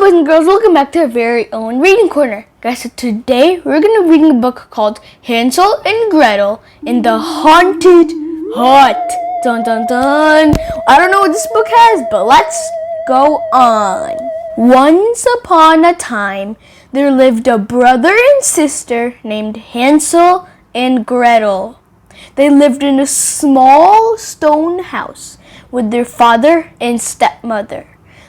boys and girls, welcome back to our very own reading corner. Guys, so today we're going to be reading a book called Hansel and Gretel in the Haunted Hut. Dun dun dun. I don't know what this book has, but let's go on. Once upon a time, there lived a brother and sister named Hansel and Gretel. They lived in a small stone house with their father and stepmother.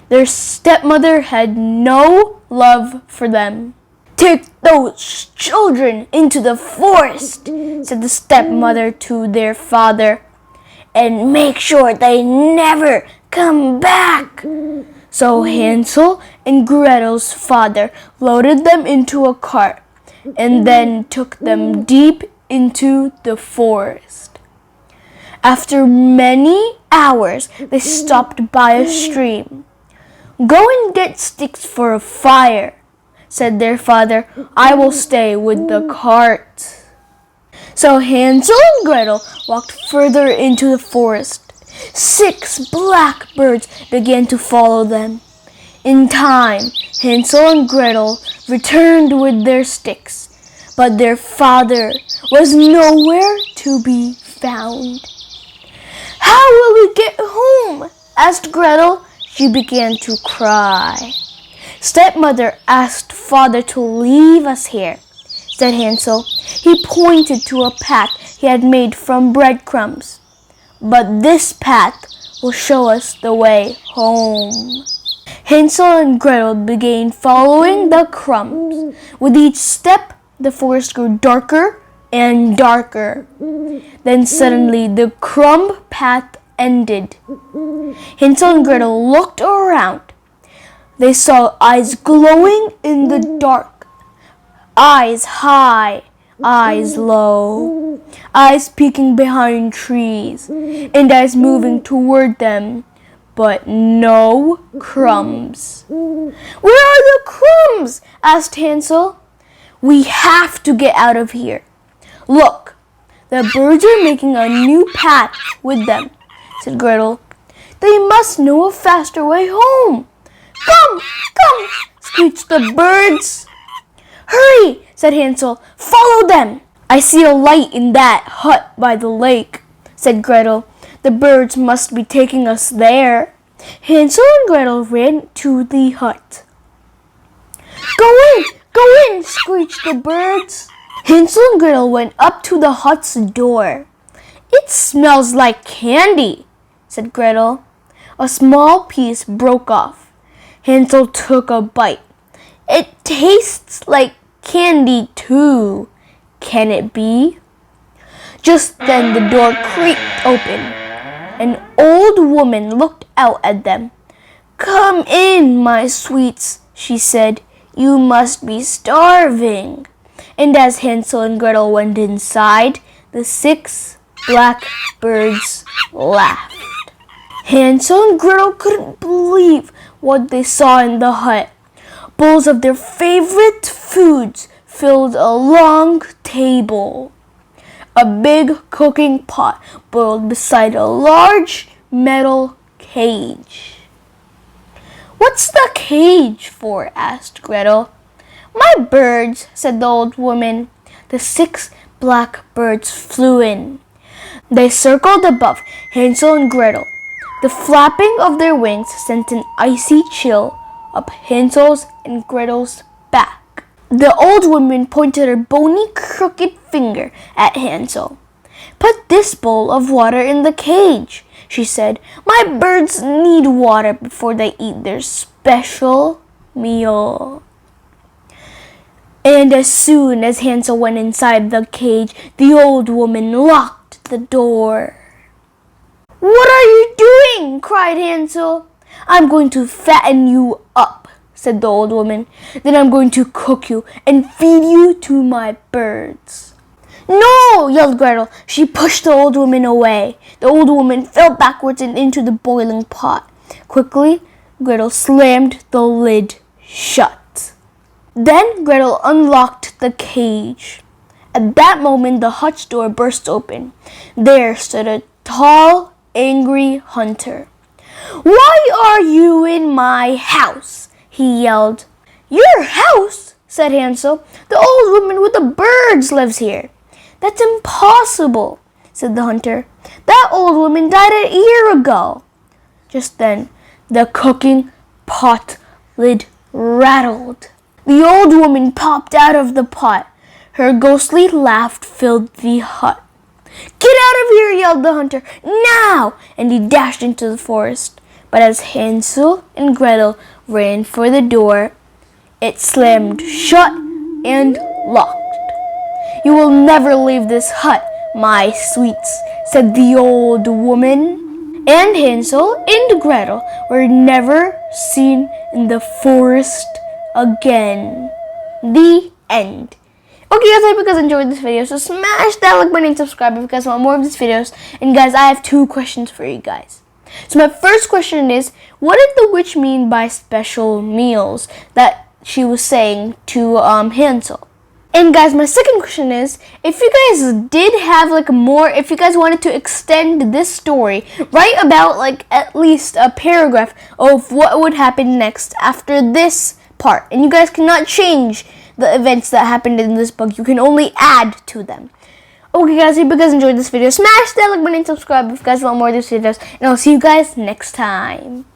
Their stepmother had no love for them. "Take those children into the forest," said the stepmother to their father, "and make sure they never come back." So Hansel and Gretel's father loaded them into a cart and then took them deep into the forest. After many hours, they stopped by a stream. "Go and get sticks for a fire," said their father. "I will stay with the cart." So Hansel and Gretel walked further into the forest. 6 blackbirds began to follow them. In time, Hansel and Gretel returned with their sticks, but their father was nowhere to be found. "How will we get home?" asked Gretel. She began to cry. "Stepmother asked father to leave us here," said Hansel. He pointed to a path he had made from breadcrumbs. "But this path will show us the way home." Hansel and Gretel began following the crumbs. With each step, the forest grew darker and darker. Then suddenly the crumb path ended. Hansel and Gretel looked around. They saw eyes glowing in the dark. Eyes high, eyes low. Eyes peeking behind trees, and eyes moving toward them. But no crumbs. "Where are the crumbs?" asked Hansel. "We have to get out of here. Look, the birds are making a new path with them," said Gretel. "They must know a faster way home." Come, screeched the birds. "Hurry," said Hansel. "Follow them." "I see a light in that hut by the lake," said Gretel. "The birds must be taking us there." Hansel and Gretel ran to the hut. Go in, screeched the birds. Hansel and Gretel went up to the hut's door. "It smells like candy," said Gretel. A small piece broke off. Hansel took a bite. "It tastes like candy too. Can it be?" Just then the door creaked open. An old woman looked out at them. "Come in, my sweets," she said. "You must be starving." And as Hansel and Gretel went inside, the 6 blackbirds laughed. Hansel and Gretel couldn't believe what they saw in the hut. Bowls of their favorite foods filled a long table. A big cooking pot boiled beside a large metal cage. "What's the cage for?" asked Gretel. "My birds," said the old woman. The 6 blackbirds flew in. They circled above Hansel and Gretel. The flapping of their wings sent an icy chill up Hansel's and Gretel's back. The old woman pointed her bony, crooked finger at Hansel. "Put this bowl of water in the cage," she said. "My birds need water before they eat their special meal." And as soon as Hansel went inside the cage, the old woman locked the door. "What are you doing?" cried Hansel. "I'm going to fatten you up," said the old woman. "Then I'm going to cook you and feed you to my birds." "No!" yelled Gretel. She pushed the old woman away. The old woman fell backwards and into the boiling pot. Quickly, Gretel slammed the lid shut. Then Gretel unlocked the cage. At that moment, the hut's door burst open. There stood a tall, angry hunter. "Why are you in my house?" he yelled. "Your house?" said Hansel. "The old woman with the birds lives here." "That's impossible," said the hunter. "That old woman died a year ago." Just then, the cooking pot lid rattled. The old woman popped out of the pot. Her ghostly laugh filled the hut. "Get out of here!" yelled the hunter. "Now!" And he dashed into the forest. But as Hansel and Gretel ran for the door, it slammed shut and locked. "You will never leave this hut, my sweets," said the old woman. And Hansel and Gretel were never seen in the forest again. The end. Okay guys, I hope you guys enjoyed this video. So smash that like button and subscribe if you guys want more of these videos. And guys, I have 2 questions for you guys. So my first question is, what did the witch mean by special meals that she was saying to Hansel? And guys, my second question is, if you guys did have if you guys wanted to extend this story, write about at least a paragraph of what would happen next after this part. And you guys cannot change the events that happened in this book. You can only add to them. Okay guys, hope you guys enjoyed this video. Smash that like button and subscribe if you guys want more of these videos. And I'll see you guys next time.